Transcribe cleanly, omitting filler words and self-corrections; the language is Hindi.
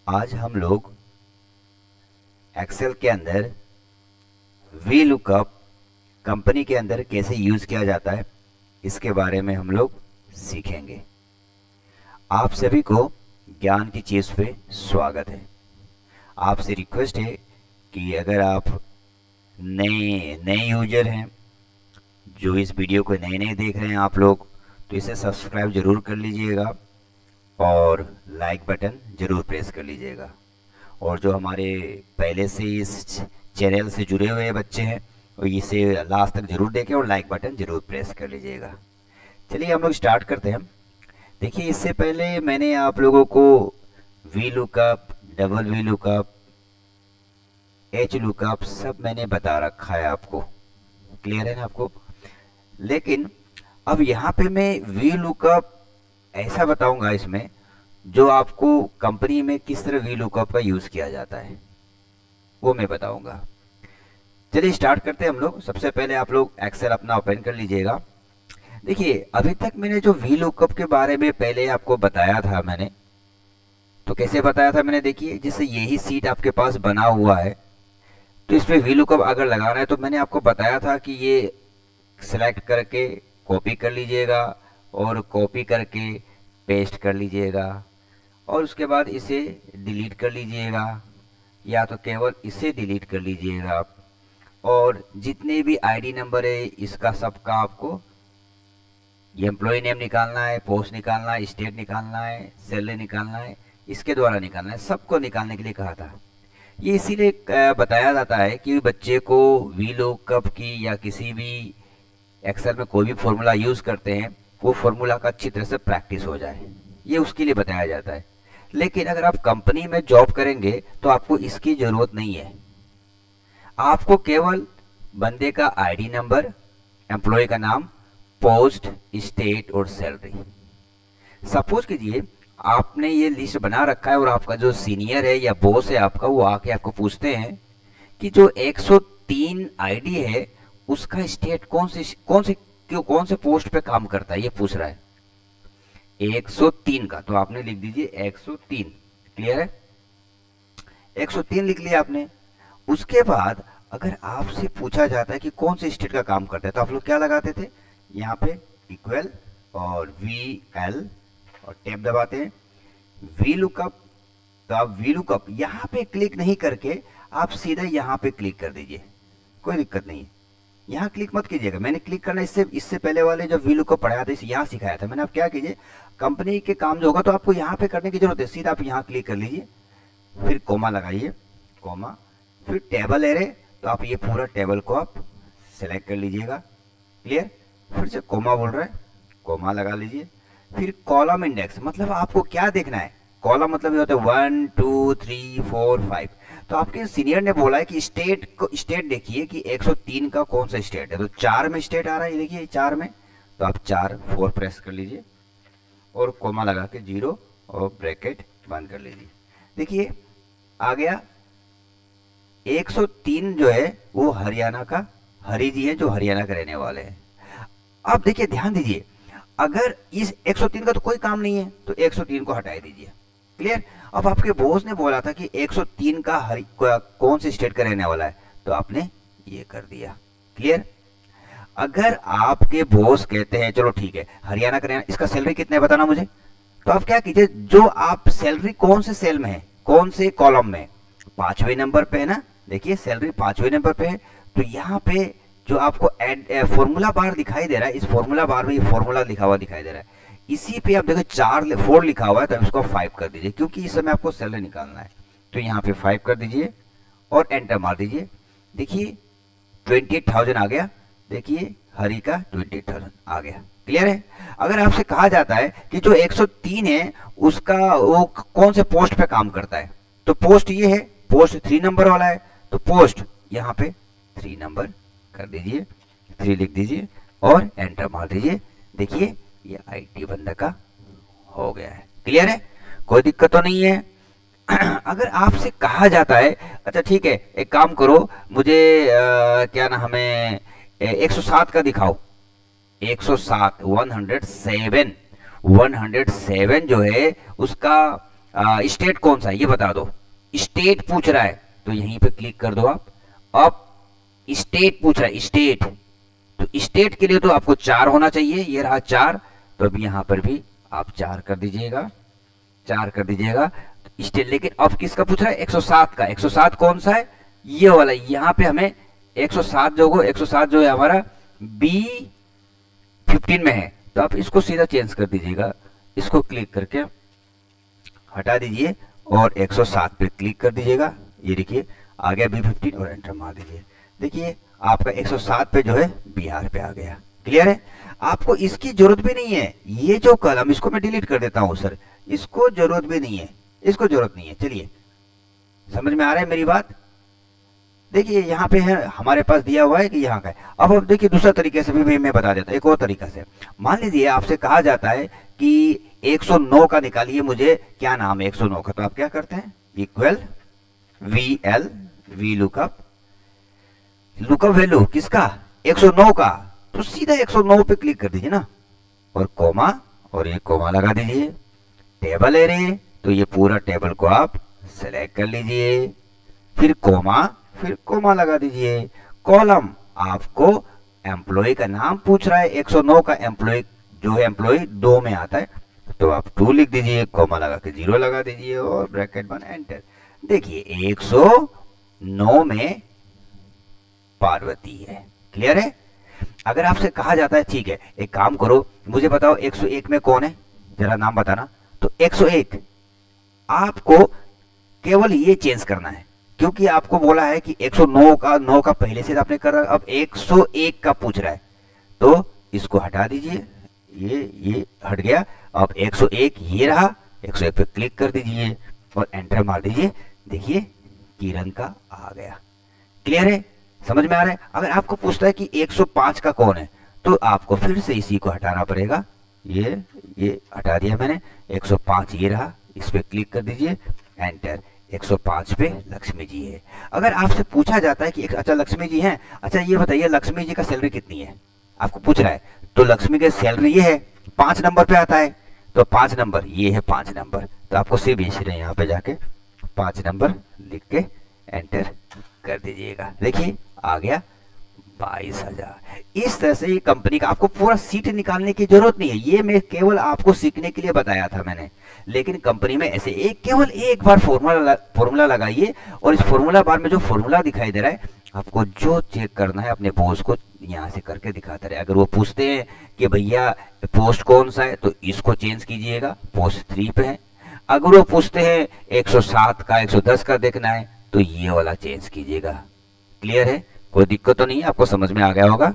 आज हम लोग एक्सेल के अंदर वी लुकअप कंपनी के अंदर कैसे यूज़ किया जाता है इसके बारे में हम लोग सीखेंगे। आप सभी को ज्ञान की चीज़ पे स्वागत है। आपसे रिक्वेस्ट है कि अगर आप नए यूजर हैं जो इस वीडियो को नए देख रहे हैं आप लोग, तो इसे सब्सक्राइब ज़रूर कर लीजिएगा और लाइक बटन ज़रूर प्रेस कर लीजिएगा। और जो हमारे पहले से इस चैनल से जुड़े हुए बच्चे हैं वो इसे लास्ट तक ज़रूर देखें और लाइक बटन ज़रूर प्रेस कर लीजिएगा। चलिए हम लोग स्टार्ट करते हैं। देखिए, इससे पहले मैंने आप लोगों को V lookup, double V lookup, H lookup सब मैंने बता रखा है, आपको क्लियर है ना आपको। लेकिन अब यहाँ पे मैं वी लुकअप ऐसा बताऊंगा इसमें जो आपको कंपनी में किस तरह वी लुकअप का यूज़ किया जाता है वो मैं बताऊंगा। चलिए स्टार्ट करते हैं हम लोग। सबसे पहले आप लोग एक्सेल अपना ओपन कर लीजिएगा। देखिए, अभी तक मैंने जो वी लुकअप के बारे में पहले आपको बताया था मैंने, तो कैसे बताया था मैंने, देखिए जैसे यही सीट आपके पास बना हुआ है तो इस पर वी लुकअप अगर लगाना है तो मैंने आपको बताया था कि ये सिलेक्ट करके कॉपी कर लीजिएगा और कॉपी करके पेस्ट कर लीजिएगा और उसके बाद इसे डिलीट कर लीजिएगा, या तो केवल इसे डिलीट कर लीजिएगा आप। और जितने भी आईडी नंबर है इसका सबका आपको ये एम्प्लॉय नेम निकालना है, पोस्ट निकालना है, स्टेट निकालना है, सैलरी निकालना है, इसके द्वारा निकालना है। सबको निकालने के लिए कहा था। ये इसीलिए बताया जाता है कि बच्चे को वी लुकअप की या किसी भी एक्सेल में कोई भी फॉर्मूला यूज़ करते हैं वो फॉर्मूला का अच्छी तरह से प्रैक्टिस हो जाए, ये उसके लिए बताया जाता है। लेकिन अगर आप कंपनी में जॉब करेंगे तो आपको इसकी ज़रूरत नहीं है। आपको केवल बंदे का आईडी नंबर, एम्प्लॉय का नाम, पोस्ट, स्टेट और सैलरी। सपोज कीजिए आपने ये लिस्ट बना रखा है और आपका जो सीनियर है या बॉस है आपका, वो आके आपको पूछते हैं कि जो 103 आईडी है उसका स्टेट कौन से पोस्ट पे काम करता है, ये पूछ रहा है 103 का। तो आपने लिख दीजिए 103, क्लियर है, 103 लिख लिया आपने। उसके बाद अगर आपसे पूछा जाता है कि कौन से स्टेट का काम करता है तो आप लोग क्या लगाते थे, यहाँ पे इक्वल और VL और टैब दबाते हैं, वी लुकअप। तो आप वी लुकअप यहाँ पे क्लिक नहीं करके आप सीधा यहाँ पे क्लिक कर दीजिए, कोई दिक्कत नहीं है। यहाँ क्लिक मत कीजिएगा, मैंने क्लिक करना इससे पहले वाले जो वी लुकअप पढ़ाया था यहाँ सिखाया था मैंने। आप क्या कीजिए, कंपनी के काम जो होगा तो आपको यहाँ पे करने की जरूरत है, सीधा आप यहाँ क्लिक कर लीजिए, फिर कोमा लगाइए, कोमा, फिर टेबल एरे, तो आप ये पूरा टेबल को आप सेलेक्ट कर लीजिएगा, क्लियर। फिर से कोमा बोल रहा है, कोमा लगा लीजिए। फिर कॉलम इंडेक्स, मतलब आपको क्या देखना है, कॉलम मतलब ये होता है 1 2 3 4 5। तो आपके सीनियर ने बोला है कि स्टेट देखिए कि 103 का कौन सा स्टेट है, तो 4 में स्टेट आ रहा है, ये देखिए 4 में, तो आप 4 प्रेस कर लीजिए और कोमा लगा के 0 और ब्रैकेट बंद कर लीजिए। देखिए आ गया 103 जो है वो हरियाणा का, हरी जी है जो हरियाणा के रहने वाले हैं। अब देखिए ध्यान दीजिए, अगर इस 103 का तो कोई काम नहीं है तो 103 को हटा दीजिए, क्लियर। अब आपके बॉस ने बोला था कि 103 का कौन से स्टेट का रहने वाला है, तो आपने ये कर दिया, क्लियर। अगर आपके बॉस कहते हैं चलो ठीक है हरियाणा का रहना, इसका सैलरी कितना है बताना मुझे, तो आप क्या कीजिए, जो आप सैलरी कौन से सेल में है, कौन से कॉलम में, 5वें नंबर पे है ना, देखिए सैलरी 5वें नंबर पे है। तो यहाँ पे जो आपको फॉर्मूला बार दिखाई दे रहा है, इस फॉर्मूला बार में ये फॉर्मूला लिखा हुआ दिखाई दे रहा है, इसी पे आप देखो 4 लिखा हुआ है, तो इसको 5 कर दीजिए क्योंकि इस समय आपको सैलरी निकालना है। तो यहाँ पे 5 कर दीजिए और एंटर मार दीजिए। देखिए 28,000 आ गया, देखिए हरी का 28,000 आ गया, क्लियर है। अगर आपसे कहा जाता है कि जो 103 है उसका वो कौन से पोस्ट पे काम करता है, तो पोस्ट ये है, पोस्ट 3 नंबर वाला है, तो पोस्ट यहाँ पे 3 नंबर कर दीजिए, 3 लिख दीजिए और एंटर मार दीजिए। देखिए ये आईटी बंदा का हो गया है, क्लियर है, कोई दिक्कत तो नहीं है। अगर आपसे कहा जाता है अच्छा ठीक है एक काम करो मुझे क्या ना हमें 107 का दिखाओ, 107 107 जो है उसका स्टेट कौन सा है ये बता दो। स्टेट पूछ रहा है तो यहीं पे क्लिक कर दो आप। अब स्टेट पूछ रहा है, स्टेट, तो स्टेट के लिए तो आपको 4 होना चाहिए, ये रहा 4, तो अभी यहाँ पर भी आप 4 कर दीजिएगा, 4 कर दीजिएगा स्टेट। लेकिन अब किसका पूछ रहा है? 107 का। 107 कौन सा है? ये वाला। यहाँ पे हमें 107 जो हो, 107 जो है हमारा B15 में है, तो आप इसको सीधा चेंज कर दीजिएगा, इसको क्लिक करके हटा दीजिए और 107 पे क्लिक कर दीजिएगा। ये देखिए आ गया B15 और एंटर मार दीजिए। देखिए आपका 107 पे जो है बिहार पे आ गया। क्लियर है? आपको इसकी जरूरत भी नहीं है, ये जो कलम इसको मैं डिलीट कर देता हूं सर, इसको जरूरत भी नहीं है, इसको जरूरत नहीं है। चलिए समझ में आ रहा है मेरी बात? देखिए यहाँ पे है हमारे पास दिया हुआ है कि यहाँ का है। अब देखिए दूसरा तरीके से भी मैं बता देता हूँ, एक और तरीका से। मान लीजिए आपसे कहा जाता है कि 109 का निकालिए मुझे, क्या नाम है 109 का, तो आप क्या करते हैं? इक्वल वी लुकअप वैल्यू किसका? 109 का, तो सीधा 109 पे क्लिक कर दीजिए ना, और कोमा, और ये कोमा लगा दीजिए। टेबल एरे, तो ये पूरा टेबल को आप सेलेक्ट कर लीजिए, फिर कोमा लगा दीजिए। कॉलम, आपको एम्प्लॉय का नाम पूछ रहा है, 109 का एम्प्लॉय जो है एम्प्लॉय 2 में आता है, तो आप 2 लिख दीजिए, कोमा लगा के 0 लगा दीजिए और ब्रैकेट बंद, एंटर। देखिए 109 में पार्वती है। क्लियर है? अगर आपसे कहा जाता है ठीक है एक काम करो मुझे बताओ 101 में कौन है, जरा नाम बताना, तो 101 आपको केवल ये चेंज करना है, क्योंकि आपको बोला है कि 109 का 9 का पहले से आपने कर, अब 101 का पूछ रहा है, तो इसको हटा दीजिए, ये हट गया। अब 101 ये रहा, 101 पे क्लिक कर दीजिए और एंटर मार दीजिए। देखिए किरण का आ गया। क्लियर है? समझ में आ रहा है? अगर आपको पूछता है कि 105 का कौन है, तो आपको फिर से इसी को हटाना पड़ेगा। ये हटा दिया मैंने, 105 ये रहा, इस पे क्लिक कर दीजिए, एंटर। 105 पे लक्ष्मी जी है। अगर आपसे पूछा जाता है कि अच्छा लक्ष्मी जी हैं, अच्छा ये बताइए लक्ष्मी जी का सैलरी कितनी है, आपको पूछ रहा है, तो लक्ष्मी की सैलरी ये है, 5 नंबर पे आता है, तो 5 नंबर ये है, 5 नंबर, तो आपको सिर्फ इसीलिए यहाँ पे जाके 5 नंबर लिख के एंटर कर दीजिएगा। देखिए आ गया 22,000। इस तरह से ये कंपनी का, आपको पूरा सीट निकालने की जरूरत नहीं है, ये मैं केवल आपको सीखने के लिए बताया था मैंने। लेकिन कंपनी में ऐसे केवल एक बार फॉर्मूला लगाइए, और इस फॉर्मूला बार में जो फॉर्मूला दिखाई दे रहा है, आपको जो चेक करना है अपने बॉस को यहाँ से करके दिखाता रहे। अगर वो पूछते हैं कि भैया पोस्ट कौन सा है, तो इसको चेंज कीजिएगा, पोस्ट 3 पे है। अगर वो पूछते हैं 107 का 110 का देखना है, तो ये वाला चेंज कीजिएगा। क्लियर है? कोई दिक्कत तो नहीं है? आपको समझ में आ गया होगा।